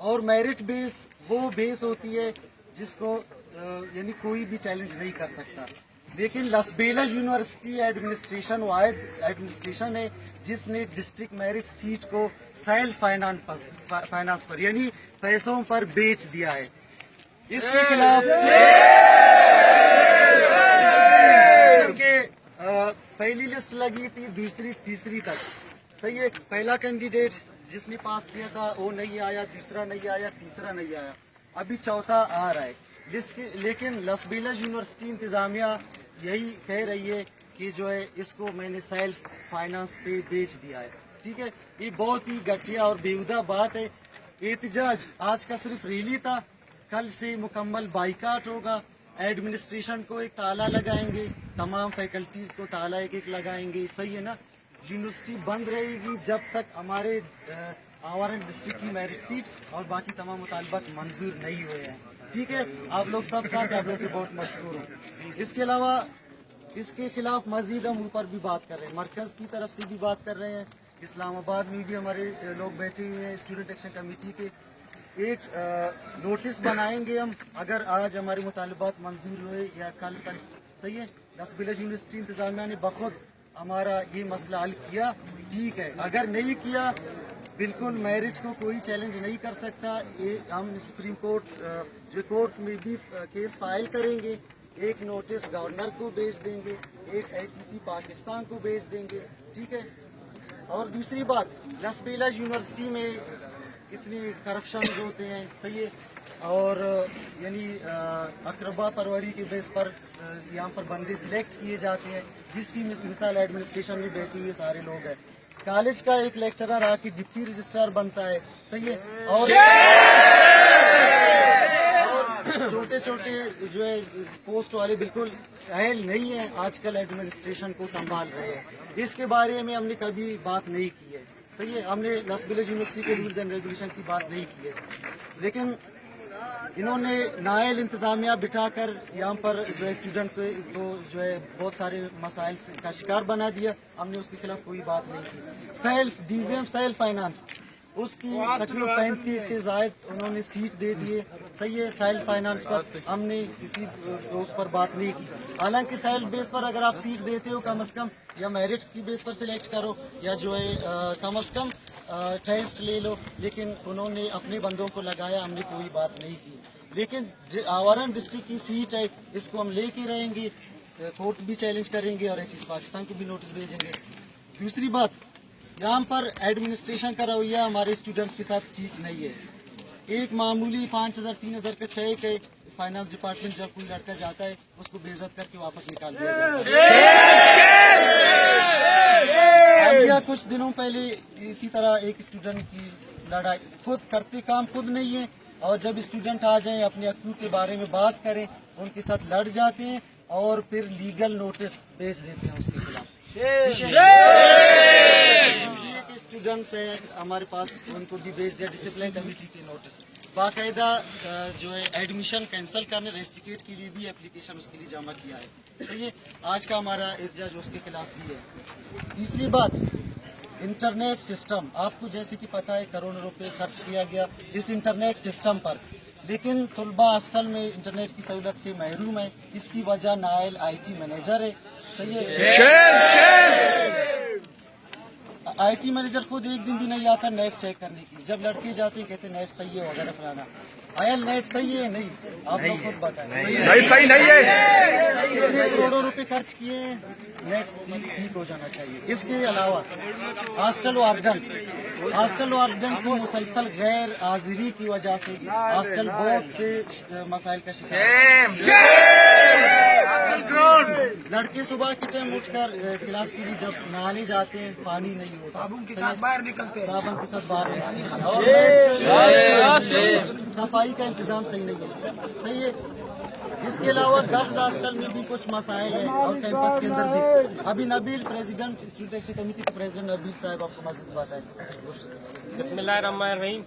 اور میرٹ بیس وہ بیس ہوتی ہے جس کو یعنی کوئی بھی چیلنج نہیں کر سکتا. لیکن لسبیلا یونیورسٹی ایڈمنسٹریشن واحد ایڈمنسٹریشن ہے جس نے ڈسٹرکٹ میرٹ سیٹ کو سیلف فائنانس پر یعنی پیسوں پر بیچ دیا ہے. اس کے خلاف پہلی لسٹ لگی تھی دوسری تیسری تک, صحیح ہے. پہلا کینڈیڈیٹ جس نے پاس کیا تھا وہ نہیں آیا, دوسرا نہیں آیا, تیسرا نہیں آیا, ابھی چوتھا آ رہا ہے. لیکن لسبیلا یونیورسٹی انتظامیہ یہی کہہ رہی ہے کہ جو ہے اس کو میں نے سیلف فائنانس پہ بیچ دیا ہے. ٹھیک ہے, یہ بہت ہی گھٹیا اور بیہودہ بات ہے. احتجاج آج کا صرف ریلی تھا, کل سے مکمل بائیکاٹ ہوگا. ایڈمنسٹریشن کو ایک تالا لگائیں گے, تمام فیکلٹیز کو تالا ایک ایک لگائیں گے, صحیح ہے نا. یونیورسٹی بند رہے گی جب تک ہمارے آوارن ڈسٹرکٹ کی میرٹ سیٹ اور باقی تمام مطالبات منظور نہیں ہوئے ہیں. ٹھیک ہے, آپ لوگ سب ساتھ ہیں, آپ لوگ بہت مشکور ہوں. اس کے علاوہ اس کے خلاف مزید ہم اوپر بھی بات کر رہے ہیں, مرکز کی طرف سے بھی بات کر رہے ہیں, اسلام آباد میں بھی ہمارے لوگ بیٹھے ہوئے ہیں اسٹوڈنٹ ایکشن کمیٹی کے. ایک نوٹس بنائیں گے ہم, اگر آج ہمارے مطالبات منظور ہوئے یا کل تک, صحیح ہے. لسبیلا یونیورسٹی انتظامیہ نے بخود ہمارا یہ مسئلہ حل کیا, ٹھیک ہے. اگر نہیں کیا, بالکل میرٹ کو کوئی چیلنج نہیں کر سکتا. ہم سپریم کورٹ جو کورٹ میں بھی کیس فائل کریں گے, ایک نوٹس گورنر کو بھیج دیں گے, ایک HEC پاکستان کو بھیج دیں گے, ٹھیک ہے. اور دوسری بات, لسبیلا یونیورسٹی میں کتنے کرپشن ہوتے ہیں, صحیح ہے. اور یعنی اقربا پروری کے بیس پر یہاں پر بندے سلیکٹ کیے جاتے ہیں, جس کی مثال ایڈمنسٹریشن میں بیٹھے ہوئے سارے لوگ ہیں. کالج کا ایک لیکچرر آ کے ڈپٹی رجسٹرار بنتا ہے, صحیح ہے. اور چھوٹے چھوٹے جو ہے پوسٹ والے بالکل اہل نہیں ہیں, آج کل ایڈمنسٹریشن کو سنبھال رہے ہیں. اس کے بارے میں ہم نے کبھی بات نہیں کی ہے, صحیح ہے. ہم نے لسبیلا یونیورسٹی کے رولز اینڈ ریگولیشن کی بات نہیں کی ہے, لیکن انہوں نے نائل انتظامیہ بٹھا کر یہاں پر جو ہے اسٹوڈنٹ کو جو ہے بہت سارے مسائل کا شکار بنا دیا. ہم نے اس کے خلاف کوئی بات نہیں کی. سیلف DVM سیلف فائنانس, اس کی تقریباً 35 سے زائد انہوں نے سیٹ دے دیے, صحیح ہے. سیلف فائنانس پر ہم نے کسی اس پر بات نہیں کی. حالانکہ سیلف بیس پر اگر آپ سیٹ دیتے ہو, کم از کم یا میرٹ کی بیس پر سلیکٹ کرو یا جو ہے کم از کم ٹیسٹ لے لو, لیکن انہوں نے اپنے بندوں کو لگایا, ہم نے کوئی بات نہیں کی. لیکن آوارن ڈسٹرکٹ کی سیٹ ہے, اس کو ہم لے کے رہیں گے, کورٹ بھی چیلنج کریں گے اور HEC پاکستان کو بھی نوٹس بھیجیں گے. دوسری بات, یہاں پر ایڈمنسٹریشن کا رویہ ہمارے اسٹوڈنٹس کے ساتھ ٹھیک نہیں ہے. ایک معمولی 5,000 3,000 کا چیک ہے, فائنانس ڈپارٹمنٹ جب کوئی لڑکا جاتا ہے اس کو بے عزت کر کے واپس نکال دیا جاتا ہے. کچھ دنوں پہلے اسی طرح ایک اسٹوڈنٹ کی لڑائی, خود کرتے کام خود نہیں ہے, اور جب اسٹوڈنٹ آ جائیں اپنے حقوق کے بارے میں بات کریں, ان کے ساتھ لڑ جاتے ہیں اور پھر لیگل نوٹس بھیج دیتے ہیں اس کے خلاف. اسٹوڈنٹس ہیں ہمارے پاس, ان کو بھی بھیج دیا ڈسپلن کمیٹی کے نوٹس. باقاعدہ جو ہے ایڈمیشن کینسل کرنے ریسٹیکیٹ کے لیے بھی اپلیکیشن اس کے لیے جمع کیا ہے, صحیح ہے. آج کا ہمارا احتجاج اس کے خلاف بھی ہے. تیسری بات, انٹرنیٹ سسٹم. آپ کو جیسے کہ پتہ ہے کروڑوں روپے خرچ کیا گیا اس انٹرنیٹ سسٹم پر, لیکن طلباء ہاسٹل میں انٹرنیٹ کی سہولت سے محروم ہے. اس کی وجہ نائل IT مینیجر ہے, صحیح ہے. IT مینیجر خود ایک دن بھی نہیں آتا نیٹ چیک کرنے کی. جب لڑکے جاتے ہیں کہتے ہیں نیٹ صحیح ہے وغیرہ فلانا. آیا نیٹ صحیح ہے؟ نہیں, آپ لوگ خود بتائیں. نہیں صحیح نہیں ہے. کتنے کروڑوں روپے خرچ کیے ہیں, نیٹ ٹھیک ہو جانا چاہیے. اس کے علاوہ ہاسٹل وارڈن کی مسلسل غیر حاضری کی وجہ سے ہاسٹل بہت سے مسائل کا شکار ہے. لڑکے صبح کے ٹائم اٹھ کر کلاس کے لیے جب نہانے جاتے ہیں پانی نہیں ہوتا, صابن کے ساتھ باہر نکلتے ہیں, اور صفائی کا انتظام صحیح نہیں ہے, صحیح ہے. اس کے علاوہ گرلز ہاسٹل میں بھی کچھ مسائل ہیں اور کیمپس کے اندر بھی. ابھی نبیل پریزیڈنٹ اسٹوڈنٹ ایکشن کمیٹی کے پریزیڈنٹ نبیل صاحب آپ کو مزید بتائیں. بسم اللہ الرحمن الرحیم.